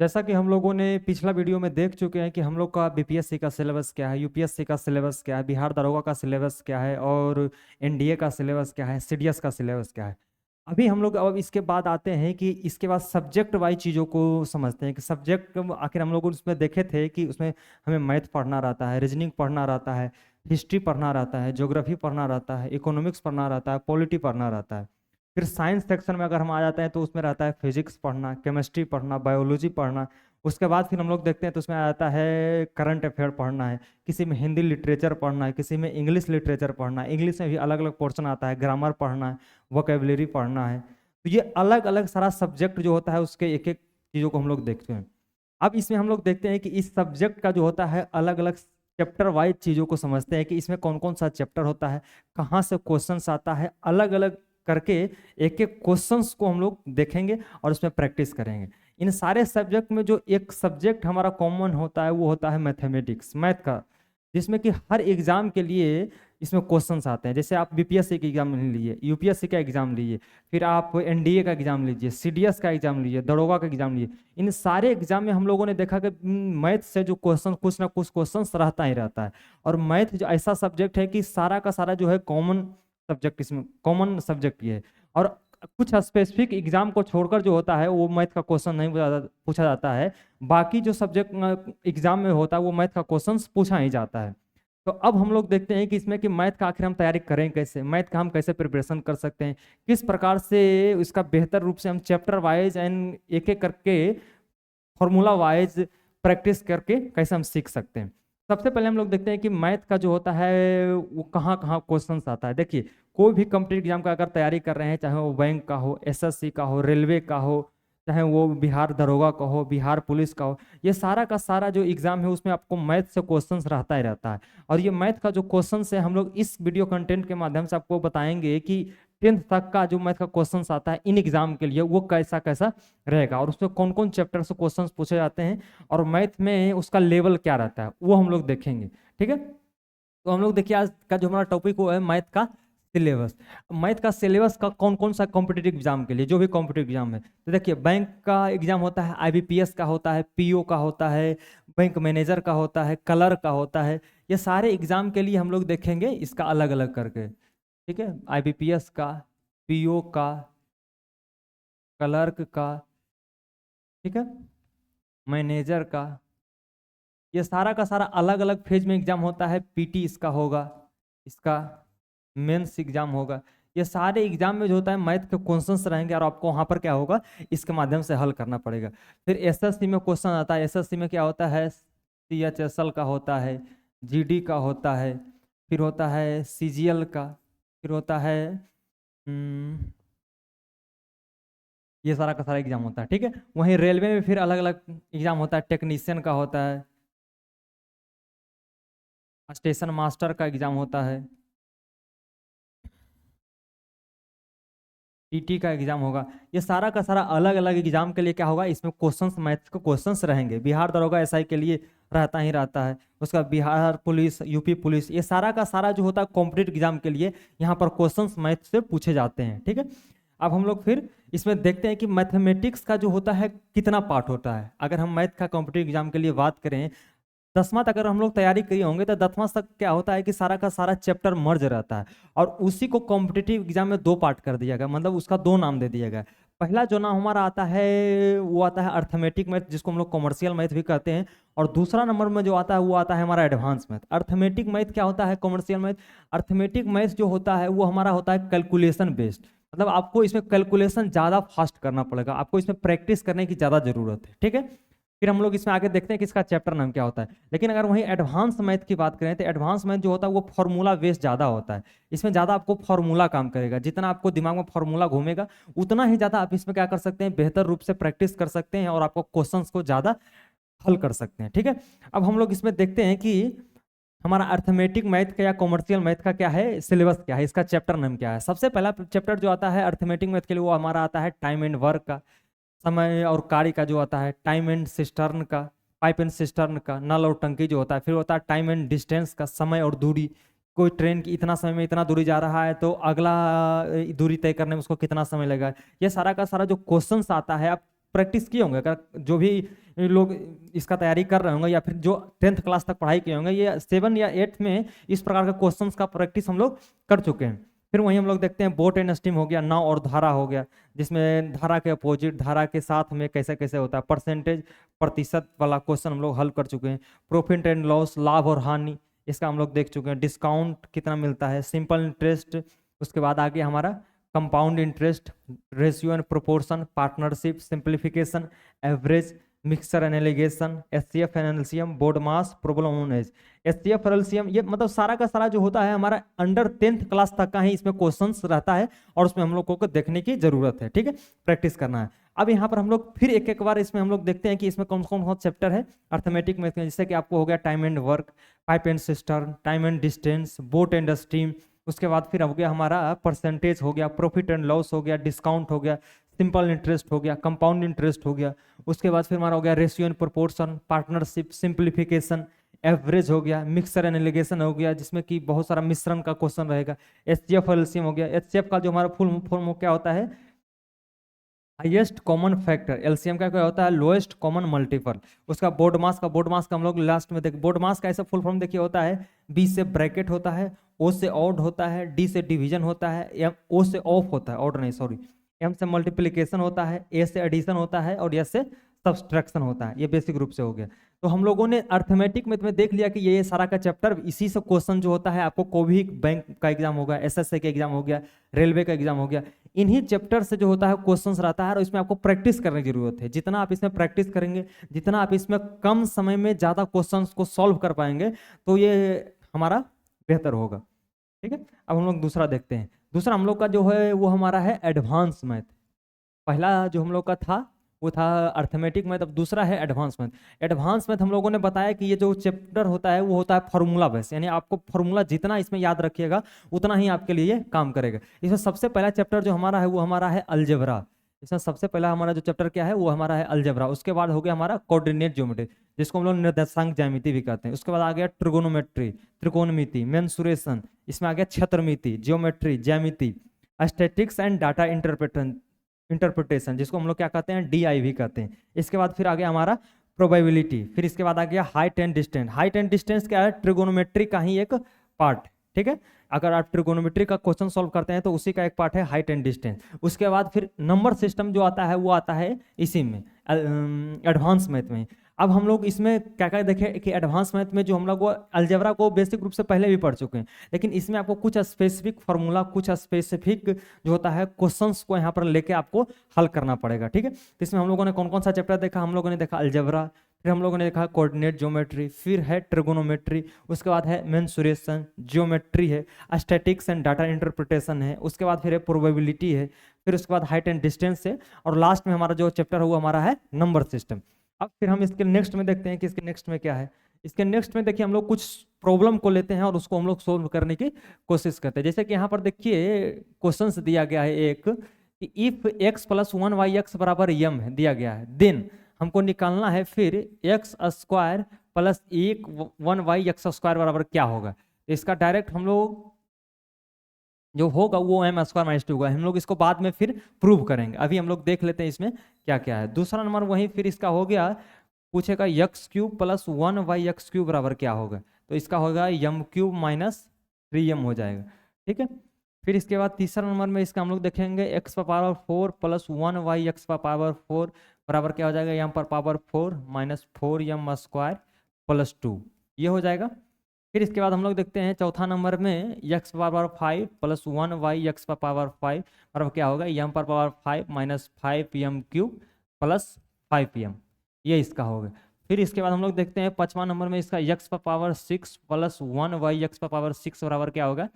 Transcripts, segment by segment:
जैसा कि हम लोगों ने पिछला वीडियो में देख चुके हैं कि हम लोग का बीपीएससी का सिलेबस क्या है, यूपीएससी का सिलेबस क्या है, बिहार दरोगा का सिलेबस क्या है और एनडीए का सिलेबस क्या है, सीडीएस का सिलेबस क्या है। अभी हम लोग अब इसके बाद आते हैं कि इसके बाद सब्जेक्ट वाइज चीज़ों को समझते हैं कि सब्जेक्ट आखिर हम लोग उसमें देखे थे कि उसमें हमें मैथ पढ़ना रहता है, रीजनिंग पढ़ना रहता है, हिस्ट्री पढ़ना रहता है, ज्योग्राफी पढ़ना रहता है, इकोनॉमिक्स पढ़ना रहता है, पॉलिटी पढ़ना रहता है। फिर साइंस सेक्शन में अगर हम आ जाते हैं तो उसमें रहता है फिजिक्स पढ़ना, केमिस्ट्री पढ़ना, बायोलॉजी पढ़ना। उसके बाद फिर हम लोग देखते हैं तो उसमें आ जाता है करंट अफेयर पढ़ना है, किसी में हिंदी लिटरेचर पढ़ना है, किसी में इंग्लिश लिटरेचर पढ़ना है, इंग्लिश में भी अलग अलग पोर्शन आता है, ग्रामर पढ़ना है, वोकेबलरी पढ़ना है। तो ये अलग अलग सारा सब्जेक्ट जो होता है उसके एक एक चीज़ों को हम लोग देखते हैं। अब इसमें हम लोग देखते हैं कि इस सब्जेक्ट का जो होता है अलग अलग चैप्टर वाइज चीज़ों को समझते हैं कि इसमें कौन कौन सा चैप्टर होता है, कहाँ से क्वेश्चंस आता है, अलग अलग करके एक एक क्वेश्चंस को हम लोग देखेंगे और उसमें प्रैक्टिस करेंगे। इन सारे सब्जेक्ट में जो एक सब्जेक्ट हमारा कॉमन होता है वो होता है मैथमेटिक्स, मैथ का, जिसमें कि हर एग्जाम के लिए इसमें क्वेश्चंस आते हैं। जैसे आप बीपीएससी का एग्जाम लीजिए, यूपीएससी का एग्जाम लीजिए, फिर आप एनडीए का एग्जाम लीजिए, सीडीएस का एग्जाम लीजिए, दरोगा का एग्जाम लीजिए। इन सारे एग्जाम में हम लोगों ने देखा कि मैथ से जो क्वेश्चन कुछ ना कुछ क्वेश्चंस रहता ही रहता है। और मैथ जो ऐसा सब्जेक्ट है कि सारा का सारा जो है कॉमन सब्जेक्ट, इसमें कॉमन सब्जेक्ट ये है। और कुछ स्पेसिफिक एग्जाम को छोड़कर जो होता है वो मैथ का क्वेश्चन नहीं पूछा जाता है। बाकी जो सब्जेक्ट एग्जाम में होता है वो मैथ का क्वेश्चन पूछा ही जाता है। तो अब हम लोग देखते हैं कि इसमें कि मैथ का आखिर हम तैयारी करें कैसे, मैथ का हम कैसे प्रिपरेशन कर सकते हैं, किस प्रकार से इसका बेहतर रूप से हम चैप्टर वाइज एंड एक एक करके फॉर्मूला वाइज प्रैक्टिस करके कैसे हम सीख सकते हैं। सबसे पहले हम लोग देखते हैं कि मैथ का जो होता है वो कहाँ कहाँ क्वेश्चन आता है। देखिए, कोई भी कम्पिटिटिव एग्जाम का अगर तैयारी कर रहे हैं, चाहे वो बैंक का हो, एसएससी का हो, रेलवे का हो, चाहे वो बिहार दरोगा का हो, बिहार पुलिस का हो, ये सारा का सारा जो एग्जाम है उसमें आपको मैथ से क्वेश्चंस रहता ही रहता है। और ये मैथ का जो क्वेश्चन है हम लोग इस वीडियो कंटेंट के माध्यम से आपको बताएंगे कि 10th तक का जो मैथ का क्वेश्चंस आता है इन एग्जाम के लिए वो कैसा कैसा रहेगा और उसमें कौन कौन चैप्टर से क्वेश्चंस पूछे जाते हैं और मैथ में उसका लेवल क्या रहता है वो हम लोग देखेंगे। ठीक है, तो हम लोग देखिए आज का जो हमारा टॉपिक वो है मैथ का सिलेबस। मैथ का सिलेबस का कौन कौन सा कॉम्पिटिटिव एग्जाम के लिए, जो भी कॉम्पिटिटिव एग्जाम है, तो देखिए बैंक का एग्जाम होता है, आईबीपीएस का होता है, पीओ का होता है, बैंक मैनेजर का होता है, कलर का होता है। ये सारे एग्जाम के लिए हम लोग देखेंगे इसका अलग अलग करके। ठीक है, आईबीपीएस का, पीओ का, क्लर्क का, ठीक है, मैनेजर का, ये सारा का सारा अलग अलग फेज में एग्जाम होता है। पीटी इसका होगा, इसका मेंस एग्जाम होगा। ये सारे एग्जाम में जो होता है मैथ के क्वेश्चंस रहेंगे और आपको वहां पर क्या होगा इसके माध्यम से हल करना पड़ेगा। फिर एसएससी में क्वेश्चन आता है, एसएससी में क्या होता है, सीएचएसएल का होता है, जीडी का होता है, फिर होता है सीजीएल का, फिर होता है ये सारा का सारा एग्जाम होता है। ठीक है, वहीं रेलवे में फिर अलग अलग एग्जाम होता है, टेक्नीशियन का होता है, स्टेशन मास्टर का एग्जाम होता है, टीटी का एग्जाम होगा। ये सारा का सारा अलग अलग एग्जाम के लिए क्या होगा, इसमें क्वेश्चंस, मैथ्स के क्वेश्चंस रहेंगे। बिहार दरोगा एसआई के लिए रहता ही रहता है, उसका बिहार पुलिस, यूपी पुलिस, ये सारा का सारा जो होता है कॉम्पिटिटिव एग्जाम के लिए यहाँ पर क्वेश्चंस मैथ से पूछे जाते हैं। ठीक है, अब हम लोग फिर इसमें देखते हैं कि मैथमेटिक्स का जो होता है कितना पार्ट होता है। अगर हम मैथ का कॉम्पिटिटिव एग्जाम के लिए बात करें, 10वां तक अगर हम लोग तैयारी किए होंगे तो 10वां तक क्या होता है कि सारा का सारा चैप्टर मर्ज रहता है और उसी को कॉम्पिटिटिव एग्जाम में दो पार्ट कर दिया गया, मतलब उसका दो नाम दे दिया गया। पहला जो नाम हमारा आता है वो आता है अर्थमेटिक मैथ, जिसको हम लोग कॉमर्शियल मैथ भी कहते हैं। और दूसरा नंबर में जो आता है वो आता है हमारा एडवांस मैथ। अर्थमेटिक मैथ क्या होता है, कॉमर्शियल मैथ, अर्थमेटिक मैथ जो होता है वो हमारा होता है कैलकुलेशन बेस्ड, मतलब आपको इसमें कैलकुलेशन ज़्यादा फास्ट करना पड़ेगा, आपको इसमें प्रैक्टिस करने की ज़्यादा जरूरत है। ठीक है, फिर हम लोग इसमें आगे देखते हैं कि इसका चैप्टर नाम क्या होता है। लेकिन अगर वहीं एडवांस मैथ की बात करें तो एडवांस मैथ जो होता है वो फॉर्मूला बेस्ड ज़्यादा होता है। इसमें ज़्यादा आपको फॉर्मूला काम करेगा, जितना आपको दिमाग में फॉर्मूला घूमेगा उतना ही ज़्यादा आप इसमें क्या कर सकते हैं, बेहतर रूप से प्रैक्टिस कर सकते हैं और आपको क्वेश्चंस को ज़्यादा हल कर सकते हैं। ठीक है, अब हम लोग इसमें देखते हैं कि हमारा अर्थमेटिक मैथ का या कॉमर्शियल मैथ का क्या है, सिलेबस क्या है, इसका चैप्टर नाम क्या है। सबसे पहला चैप्टर जो आता है अर्थमेटिक मैथ के लिए वो हमारा आता है टाइम एंड वर्क का, समय और कार्य का जो आता है, टाइम एंड सिस्टर्न का, पाइप एंड सिस्टर्न का, नल और टंकी जो होता है, फिर होता है टाइम एंड डिस्टेंस का, समय और दूरी, कोई ट्रेन की इतना समय में इतना दूरी जा रहा है तो अगला दूरी तय करने में उसको कितना समय लगेगा। ये सारा का सारा जो क्वेश्चंस आता है, अब प्रैक्टिस किए होंगे, अगर जो भी लोग इसका तैयारी कर रहे होंगे या फिर जो 10th क्लास तक पढ़ाई किए होंगे, ये 7 या 8 में इस प्रकार के क्वेश्चंस का प्रैक्टिस हम लोग कर चुके हैं। फिर वहीं हम लोग देखते हैं बोट एंड स्ट्रीम हो गया, नाव और धारा हो गया, जिसमें धारा के अपोजिट धारा के साथ में कैसे कैसे होता है, परसेंटेज प्रतिशत वाला क्वेश्चन हम लोग हल कर चुके हैं। प्रॉफिट एंड लॉस, लाभ और हानि, इसका हम लोग देख चुके हैं। डिस्काउंट कितना मिलता है, सिंपल इंटरेस्ट, उसके बाद आगे हमारा compound interest, ratio and proportion, partnership, simplification, average, mixture and alligation, HCF and LCM, board mass, problem on age. HCF और एलसीएम ये मतलब सारा का सारा जो होता है हमारा अंडर 10th क्लास तक का ही इसमें क्वेश्चंस रहता है और उसमें हम लोगों को देखने की जरूरत है, ठीक है, प्रैक्टिस करना है। अब यहाँ पर हम लोग फिर एक एक बार इसमें हम लोग देखते हैं कि इसमें कौन कौन चैप्टर है अर्थमेटिक में, जैसे कि आपको हो गया time and work, pipe and cistern, time and distance, boat and stream, उसके बाद फिर हो गया हमारा परसेंटेज हो गया, प्रॉफिट एंड लॉस हो गया, डिस्काउंट हो गया, सिंपल इंटरेस्ट हो गया, कंपाउंड इंटरेस्ट हो गया, उसके बाद फिर हमारा हो गया ratio and proportion, partnership, simplification, average हो गया, मिक्सर एंड एलिगेशन हो गया, जिसमें कि बहुत सारा मिश्रण का क्वेश्चन रहेगा। एचसीएफ और एलसीएम हो गया। एचसीएफ का जो हमारा फुल फॉर्म क्या होता है, हाईएस्ट कॉमन फैक्टर। एलसीएम का क्या होता है, लोएस्ट कॉमन मल्टीपल। उसका बोर्ड मास का हम लोग लास्ट में देख, बोर्ड मास का ऐसा फुल फॉर्म देखिए होता है, बी से ब्रैकेट होता है, ओ से ऑड होता है, डी से डिवीजन होता है, एम ओ से ऑफ होता है, ऑड नहीं सॉरी, एम से मल्टीप्लिकेशन होता है, ए से एडिशन होता है और एस से सब्सट्रैक्शन होता है। ये बेसिक रूप से हो गया। तो हम लोगों ने अर्थमेटिक में देख लिया कि ये सारा का चैप्टर, इसी से क्वेश्चन जो होता है आपको कोई भी बैंक का एग्जाम होगा, एसएससी का एग्जाम हो गया, रेलवे का एग्जाम हो गया, इन्हीं चैप्टर से जो होता है क्वेश्चंस रहता है और इसमें आपको प्रैक्टिस करने की जरूरत है। जितना आप इसमें प्रैक्टिस करेंगे, जितना आप इसमें कम समय में ज्यादा क्वेश्चंस को सॉल्व कर पाएंगे, तो ये हमारा बेहतर होगा, ठीक है। अब हम लोग दूसरा देखते हैं। दूसरा हम लोग का जो है वो हमारा है एडवांस मैथ। पहला जो हम लोग का था वो था अर्थमेटिक मैथ, अब दूसरा है एडवांस मैथ। एडवांस मैथ हम लोगों ने बताया कि ये जो चैप्टर होता है वो होता है फॉर्मूला बेस, यानी आपको फॉर्मूला जितना इसमें याद रखिएगा उतना ही आपके लिए काम करेगा। इसमें सबसे पहला चैप्टर जो हमारा है वो हमारा है अलजेब्रा। इसमें सबसे पहला हमारा जो चैप्टर क्या है वो हमारा है अलजेब्रा। उसके बाद हो गया हमारा कोऑर्डिनेट ज्योमेट्री, जिसको हम लोग निर्देशांक ज्यामिति भी कहते हैं। उसके बाद आ गया ट्रिगोनोमेट्री, त्रिकोणमिति, मेंसुरेशन, इसमें आ गया क्षेत्रमिति, ज्योमेट्री, ज्यामिति, स्टैटिक्स एंड डाटा इंटरप्रिटेशन, जिसको हम लोग क्या कहते हैं, डीआईवी कहते हैं। इसके बाद फिर आ गया हमारा प्रोबेबिलिटी, फिर इसके बाद आ गया height and distance. Height and distance क्या है, ट्रिगोनोमेट्री का ही एक पार्ट, ठीक है। अगर आप ट्रिगोनोमेट्री का क्वेश्चन सॉल्व करते हैं तो उसी का एक पार्ट है हाइट एंड डिस्टेंस। उसके बाद फिर नंबर सिस्टम जो आता है वो आता है इसी में एडवांस मैथ में। अब हम लोग इसमें क्या क्या देखें कि एडवांस मैथ में जो हम लोग वो अलजेब्रा को बेसिक रूप से पहले भी पढ़ चुके हैं, लेकिन इसमें आपको कुछ स्पेसिफिक फार्मूला, कुछ स्पेसिफिक जो होता है क्वेश्चंस को यहाँ पर लेके आपको हल करना पड़ेगा, ठीक है। तो इसमें हम लोगों ने कौन कौन सा चैप्टर देखा, हम लोगों ने देखा अलजेब्रा, फिर हम लोगों ने देखा कोऑर्डिनेट ज्योमेट्री, फिर है ट्रिगोनोमेट्री, उसके बाद है मेंसुरेशन, ज्योमेट्री है, स्टैटिक्स एंड डाटा इंटरप्रिटेशन है, उसके बाद फिर है प्रोबेबिलिटी है, फिर उसके बाद हाइट एंड डिस्टेंस है, और लास्ट में हमारा जो चैप्टर है वो हमारा है नंबर सिस्टम। अब फिर हम इसके नेक्स्ट में देखते हैं कि इसके नेक्स्ट में क्या है। इसके नेक्स्ट में देखिए हम लोग कुछ प्रॉब्लम को लेते हैं और उसको हम लोग सोल्व करने की कोशिश करते हैं। जैसे कि यहाँ पर देखिए क्वेश्चंस दिया गया है एक कि इफ x + 1y(x) = m है दिया गया है, देन हमको निकालना है फिर x² + 1y(x² = क्या होगा। इसका डायरेक्ट हम लोग जो होगा वो m² - 2 होगा। हम लोग इसको बाद में फिर प्रूव करेंगे, अभी हम लोग देख लेते हैं इसमें क्या क्या है। दूसरा नंबर वहीं फिर इसका हो गया, पूछेगा x³ + 1y(x³ = क्या होगा, तो इसका होगा m³ - 3m हो जाएगा, ठीक है। फिर इसके बाद तीसरा नंबर में इसका हम लोग देखेंगे x⁴ + 1y(x⁴) बराबर क्या हो जाएगा, m⁴ - 4m² + 2, ये हो जाएगा। फिर इसके बाद हम लोग देखते हैं चौथा नंबर में x⁵ + 1y(x⁵) बराबर क्या होगा, m⁵ - 5m³ + 5m, ये इसका होगा। फिर इसके बाद हम लोग देखते हैं पांचवा नंबर में इसका x�6 + 1y(x�6) बराबर क्या होगा,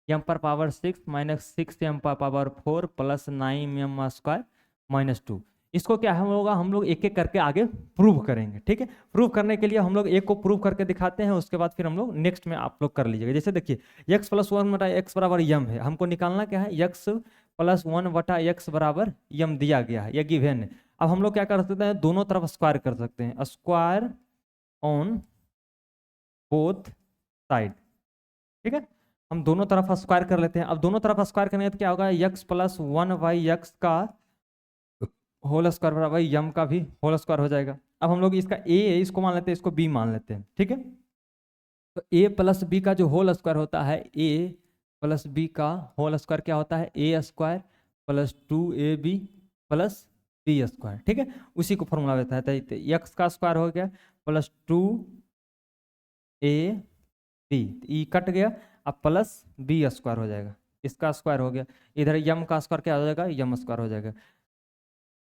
m⁶ - 6m⁴ + 9m² - 2। इसको क्या हम लोग एक एक करके आगे प्रूव करेंगे, ठीक है। प्रूव करने के लिए हम लोग एक को प्रूव करके दिखाते हैं, उसके बाद फिर हम लोग नेक्स्ट में आप लोग कर लीजिएगा। जैसे देखिए x + 1/x = m है, हमको निकालना क्या है, x + 1/x = m दिया गया है, ये गिवन है। अब हम लोग क्या कर सकते हैं, दोनों तरफ स्क्वायर कर सकते हैं, स्क्वायर ऑन बोथ साइड, ठीक है। हम दोनों तरफ स्क्वायर कर लेते हैं। अब दोनों तरफ स्क्वायर करने तो क्या होगा, x + 1y(x) का होल स्क्वायर बराबर यम का भी होल स्क्वायर हो जाएगा। अब हम लोग इसका ए है, इसको मान लेते हैं, इसको बी मान लेते हैं, ठीक है। तो ए प्लस बी का जो होल स्क्वायर होता है, ए प्लस बी का होल स्क्वायर क्या होता है, a square plus 2ab plus b square, ठीक है। उसी को फॉर्मूला देता है, तो एक्स का स्क्वायर हो गया प्लस 2ab, ई कट गया, अब प्लस बी स्क्वायर हो जाएगा, इसका स्क्वायर हो गया, इधर यम का स्क्वायर क्या हो जाएगा, यम स्क्वायर हो जाएगा।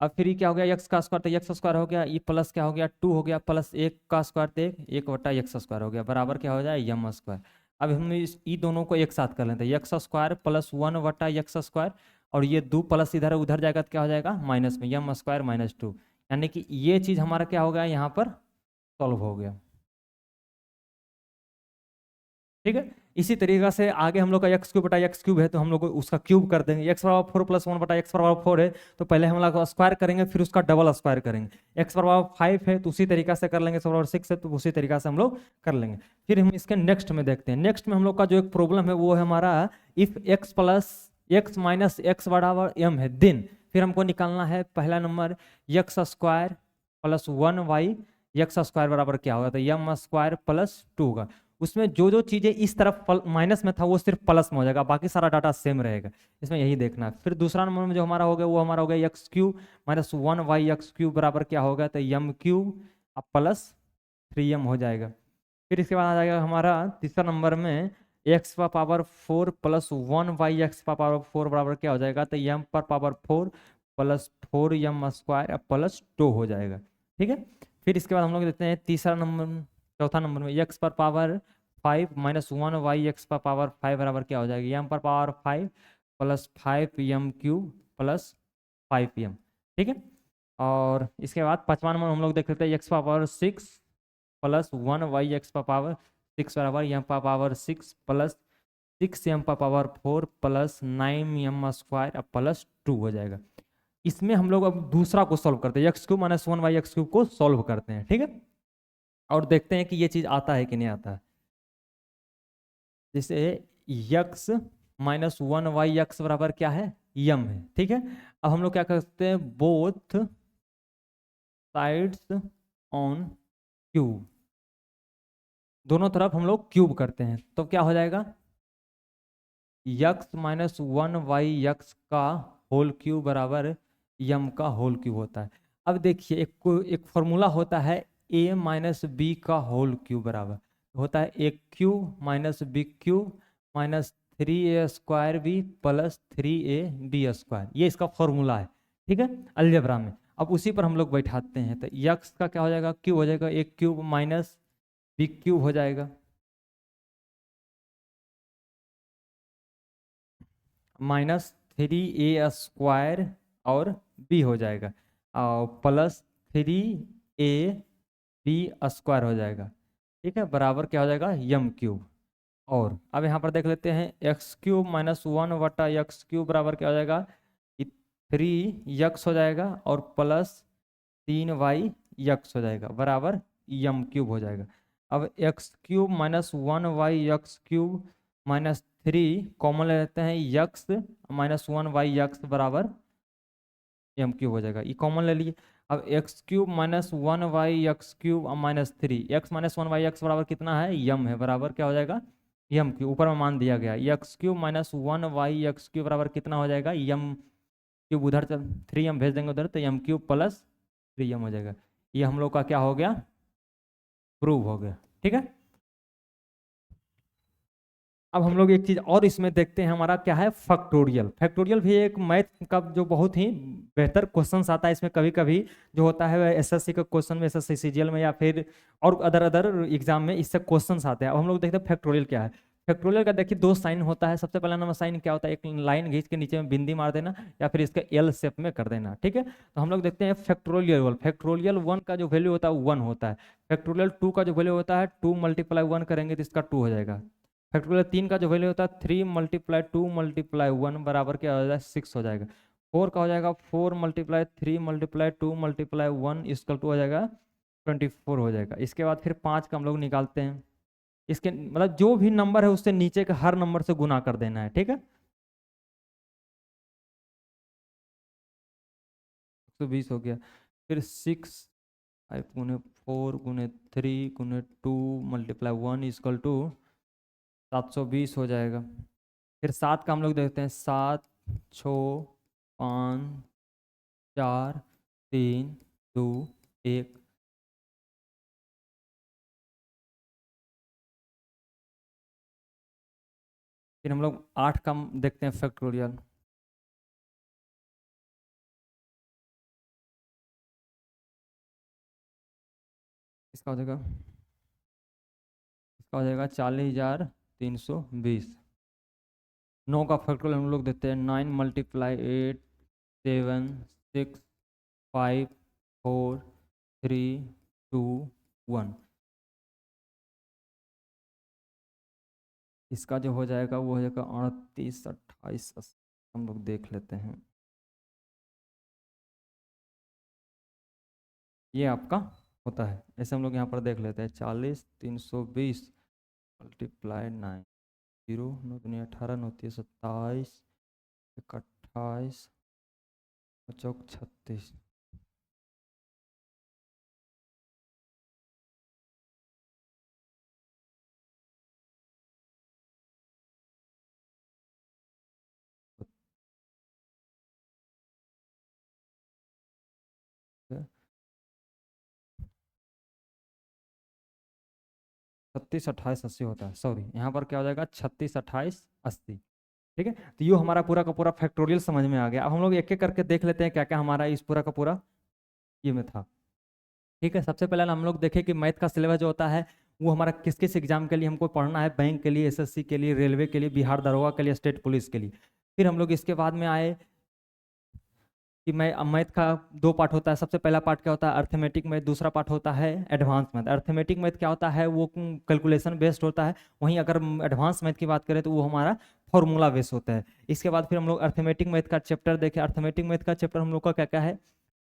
अब फिर ये क्या हो गया, एक्स का स्क्वायर, तो एक्स स्क्वायर हो गया, ये प्लस क्या हो गया 2 हो गया, प्लस एक का स्क्वायर तो एक बटा एक्स स्क्वायर हो गया, बराबर क्या हो जाए यम स्क्वायर। अब हम ई दोनों को एक साथ कर लेते हैं, एक्स स्क्वायर प्लस 1 बटा एक्स स्क्वायर, और ये 2 प्लस इधर उधर जाएगा तो क्या हो जाएगा माइनस में यम स्क्वायर माइनस 2, यानी कि ये चीज़ हमारा क्या हो गया यहाँ पर सॉल्व हो गया, ठीक है। इसी तरीके से आगे हम लोग का एक्स क्यूब बटा एक्स क्यूब है, तो हम लोग उसका क्यूब कर देंगे, एक्स बराबर 4 प्लस 1 बटा एक्स बराबर 4 है, तो पहले हम लोग स्क्वायर करेंगे, फिर उसका डबल स्क्वायर करेंगे। एक्स बराबर 5 है तो उसी तरीका से कर लेंगे, एक्स बराबर 6 है तो उसी तरीका से हम लोग कर लेंगे। फिर हम इसके नेक्स्ट में देखते हैं, नेक्स्ट में हम लोग का जो एक प्रॉब्लम है वो है हमारा if x plus x minus x बराबर एम है, देन फिर हमको निकालना है पहला number x square plus 1y x square बराबर क्या होगा, तो एम स्क्वायर प्लस 2 होगा। उसमें जो जो चीजें इस तरफ माइनस में था वो सिर्फ प्लस में हो जाएगा, बाकी सारा डाटा सेम रहेगा, इसमें यही देखना है। फिर दूसरा नंबर में जो हमारा हो गया वो हमारा हो गया x cube minus 1y x cube बराबर क्या होगा, तो एम क्यूब अब प्लस 3m हो जाएगा। फिर इसके बाद आ जाएगा हमारा तीसरा नंबर में एक्स पर पावर 4 प्लस 1y एक्स पर पावर 4 बराबर क्या हो जाएगा, तो एम पर power 4 plus 4m square plus 2 हो जाएगा, ठीक है। फिर इसके बाद हम लोग देखते हैं तीसरा नंबर, चौथा नंबर में एक्स पर पावर 5 माइनस 1y एक्स पर पावर 5 बराबर क्या हो जाएगा, एम पर power 5 plus 5m cube plus 5m, ठीक है। और इसके बाद पांचवा नंबर हम लोग देख लेते हैं एक्स पर पावर 6 प्लस 1y एक्स पर पावर 6 बराबर एम पर पावर 6 प्लस 6m पर power 4 plus 9m square plus 2 हो जाएगा। इसमें हम लोग अब दूसरा को सॉल्व करते हैं, x cube minus 1y x cube को सॉल्व करते हैं, ठीक है। और देखते हैं कि ये चीज आता है कि नहीं आता है। जैसे यक्स माइनस 1y एक्स बराबर क्या है यम है, ठीक है। अब हम लोग क्या करते हैं, बोथ साइड्स ऑन क्यूब, दोनों तरफ हम लोग क्यूब करते हैं, तो क्या हो जाएगा यक्स माइनस 1y एक्स का होल क्यूब बराबर यम का होल क्यूब होता है। अब देखिए एक फॉर्मूला होता है a माइनस बी का होल क्यूब बराबर होता है a cube minus b cube minus 3a square b plus 3ab square, ये इसका फॉर्मूला है, ठीक है, अलजेब्रा में। अब उसी पर हम लोग बैठाते हैं, तो यक्स का क्या हो जाएगा क्यूब हो जाएगा ए क्यूब माइनस बी क्यूब हो जाएगा माइनस 3a स्क्वायर और b हो जाएगा और प्लस 3ab स्क्वायर हो जाएगा, ठीक है, बराबर क्या हो जाएगा यम क्यूब। और अब यहाँ पर देख लेते हैं एक्स क्यूब माइनस 1 बटा एक्स क्यूब बराबर क्या हो जाएगा 3x हो जाएगा और प्लस 3y एक्स हो जाएगा बराबर यम क्यूब हो जाएगा। अब x cube minus 1y x cube minus 3 common ले लेते हैं, एक्स माइनस 1y एक्स बराबर एम क्यूब हो जाएगा, ये कॉमन ले लिए। अब x cube minus 1y x cube minus 3 x minus 1y x बराबर कितना है यम है, बराबर क्या हो जाएगा यम क्यूब, ऊपर में मान दिया गया x cube minus 1y x cube बराबर कितना हो जाएगा यम क्यूब, उधर 3m भेज देंगे उधर, तो एम क्यूब प्लस 3m हो जाएगा। ये हम लोग का क्या हो गया प्रूव हो गया, ठीक है। अब हम लोग एक चीज और इसमें देखते हैं, हमारा क्या है फैक्टोरियल। फैक्टोरियल भी एक मैथ का जो बहुत ही बेहतर क्वेश्चंस आता है इसमें, कभी कभी जो होता है एसएससी का क्वेश्चन में, एसएससी सीजीएल में या फिर और अदर अदर एग्जाम में इससे क्वेश्चंस आते हैं। अब हम लोग देखते हैं फैक्टोरियल क्या है। फैक्टोरियल का देखिए दो साइन होता है, सबसे पहला नंबर साइन क्या होता है, एक लाइन खींच के नीचे में बिंदी मार देना या फिर इसके एल शेप में कर देना, ठीक है। तो हम लोग देखते हैं फैक्टोरियल, फैक्टोरियल 1 का जो वैल्यू होता है 1 होता है, फैक्टोरियल 2 का जो वैल्यू होता है 2 मल्टीप्लाई 1 करेंगे तो इसका 2 हो जाएगा, फैक्टोरियल 3 का जो वैल्यू होता है 3 मल्टीप्लाई 2 मल्टीप्लाई 1 बराबर क्या हो जाएगा 6 हो जाएगा। 4 का हो जाएगा 4 मल्टीप्लाई 3 मल्टीप्लाई 2 मल्टीप्लाई 1 इसका 2 हो जाएगा 24 हो जाएगा। इसके बाद फिर 5 का हम लोग निकालते हैं, इसके मतलब जो भी नंबर है उससे नीचे के हर नंबर से गुना कर देना है, ठीक है। 120 हो गया। फिर 6 5 गुने 4 गुने 3 गुने 2 मल्टीप्लाई 1 इजकल टू 720 हो जाएगा। फिर 7 का हम लोग देखते हैं, 7 6 5 4 3 2 1। फिर हम लोग 8 का देखते हैं फैक्टोरियल। इसका हो जाएगा 40,320। 9 का फैक्टोरियल हम लोग देते हैं, 9 मल्टीप्लाई 8 7 6 5 4 3 2 1। इसका जो हो जाएगा वो हो जाएगा 38 28 80। हम लोग देख लेते हैं, ये आपका होता है। ऐसे हम लोग यहाँ पर देख लेते हैं, 40,320 मल्टीप्लाई 9 0 9 दूनी 18 9 तीस 27 एक 28 चौक 36। छत्तीस 28 80 होता है, सॉरी यहाँ पर क्या हो जाएगा 36 28 80। ठीक है, तो ये हमारा पूरा का पूरा फैक्टोरियल समझ में आ गया। अब हम लोग एक एक करके देख लेते हैं क्या क्या हमारा इस पूरा का पूरा ये में था। ठीक है, सबसे पहले हम लोग देखें कि मैथ का सिलेबस जो होता है वो हमारा किस किस एग्जाम के लिए हमको पढ़ना है, बैंक के लिए, एसएससी के लिए, रेलवे के लिए, बिहार दरोगा के लिए, स्टेट पुलिस के लिए। फिर हम लोग इसके बाद में आए कि मैथ का 2 पार्ट होता है। सबसे पहला पार्ट क्या होता है, अर्थमेटिक मैथ। दूसरा पार्ट होता है एडवांस मैथ। अर्थमेटिक मैथ क्या होता है, वो कैलकुलेशन बेस्ड होता है। वहीं अगर एडवांस मैथ की बात करें तो वो हमारा फॉर्मूला बेस्ड होता है। इसके बाद फिर हम लोग अर्थमेटिक मैथ का चैप्टर देखें। अर्थमेटिक मैथ का चैप्टर हम लोग का क्या क्या है,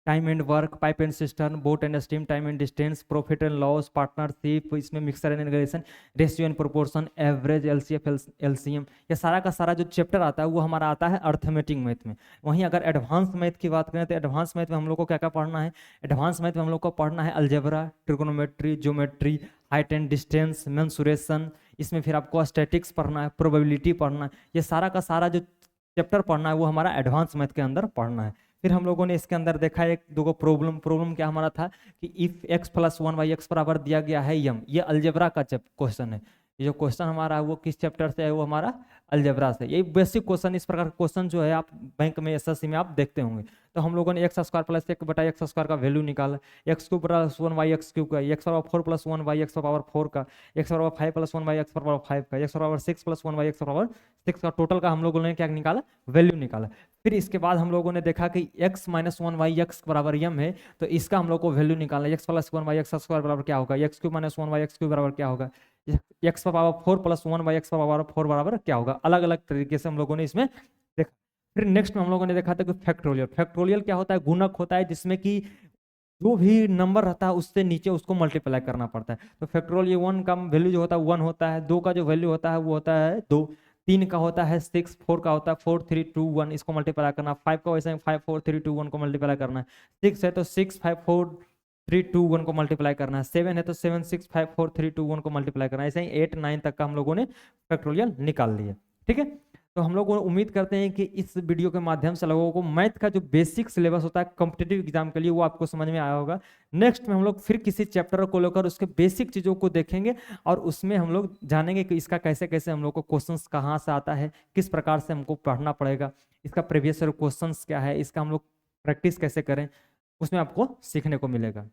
time and work, pipe and system, boat and stream, time and distance, profit and loss, partnership, इसमें mixer and integration, ratio and proportion, average, LCF, LCM, ये सारा का सारा जो चैप्टर आता है वो हमारा आता है अर्थमेटिक मैथ में। वहीं अगर एडवांस मैथ की बात करें तो एडवांस मैथ में हम लोग को क्या क्या पढ़ना है, एडवांस मैथ में हम लोग को पढ़ना है algebra, trigonometry, geometry, height and distance, mensuration. इसमें फिर आपको स्टैटिक्स पढ़ना है, प्रोबेबिलिटी पढ़ना है। ये सारा का सारा जो चैप्टर पढ़ना है वो हमारा एडवांस मैथ के अंदर पढ़ना है। फिर हम लोगों ने इसके अंदर देखा एक दो प्रॉब्लम क्या हमारा था कि इफ x + 1 y x बराबर दिया गया है यम, ये अलजेब्रा का क्वेश्चन है। ये जो क्वेश्चन हमारा है वो किस चैप्टर से है, वो हमारा अलजेब्रा से। ये बेसिक क्वेश्चन, इस प्रकार का क्वेश्चन जो है आप बैंक में, एसएससी में आप देखते होंगे। तो हम लोगों ने x² + 1 बटा x² का वैल्यू निकाला, x³ + 1 y x³ का, x = 4 + 1 y x = 4 का, x = 5 + 1 y x = 5 का, x = 6 + 1 y x = 6 का, टोटल का हम लोगों ने क्या निकाला, वैल्यू निकाला। फिर इसके बाद हम लोगों ने देखा कि x - 1 y x बराबर यम है, तो इसका हम लोग को वैल्यू निकालना है। x + 1 y x² बराबर क्या होगा, x³ - 1 y x³ बराबर क्या होगा, x = 4 + 1 y x = 4 बराबर क्या होगा। अलग अलग तरीके से हम लोगों ने इसमें देखा। फिर नेक्स्ट में हम लोगों ने देखा था कि फैक्टोरियल। फैक्टोरियल क्या होता है, गुणक होता है, जिसमें कि जो भी नंबर रहता है उससे नीचे उसको मल्टीप्लाई करना पड़ता है। तो फैक्टोरियल, ये 1 का वैल्यू जो होता है 1 होता है, 2 का जो वैल्यू होता है वो होता है 2, 3 का होता है 6, 4 का होता है 4 3 2 1, इसको मल्टीप्लाई करना। 5 का वैसे 5 4 3 2 1 को मल्टीप्लाई करना है। 6 है तो 6 5 4 3 2 1 को मल्टीप्लाई करना है। 7 है तो 7 6 5 4 3 2 1 को मल्टीप्लाई करना है। ऐसे ही 8 9 तक का हम लोगों ने फैक्टोरियल निकाल लिया। ठीक है, तो हम लोग उम्मीद करते हैं कि इस वीडियो के माध्यम से लोगों को मैथ का जो बेसिक सिलेबस होता है कॉम्पिटिटिव एग्जाम के लिए वो आपको समझ में आया होगा। नेक्स्ट में हम लोग फिर किसी चैप्टर को लेकर उसके बेसिक चीज़ों को देखेंगे और उसमें हम लोग जानेंगे कि इसका कैसे कैसे हम लोग को क्वेश्चंस कहाँ से आता है, किस प्रकार से हमको पढ़ना पड़ेगा, इसका प्रीवियस ईयर क्वेश्चंस क्या है, इसका हम लोग प्रैक्टिस कैसे करें, उसमें आपको सीखने को मिलेगा।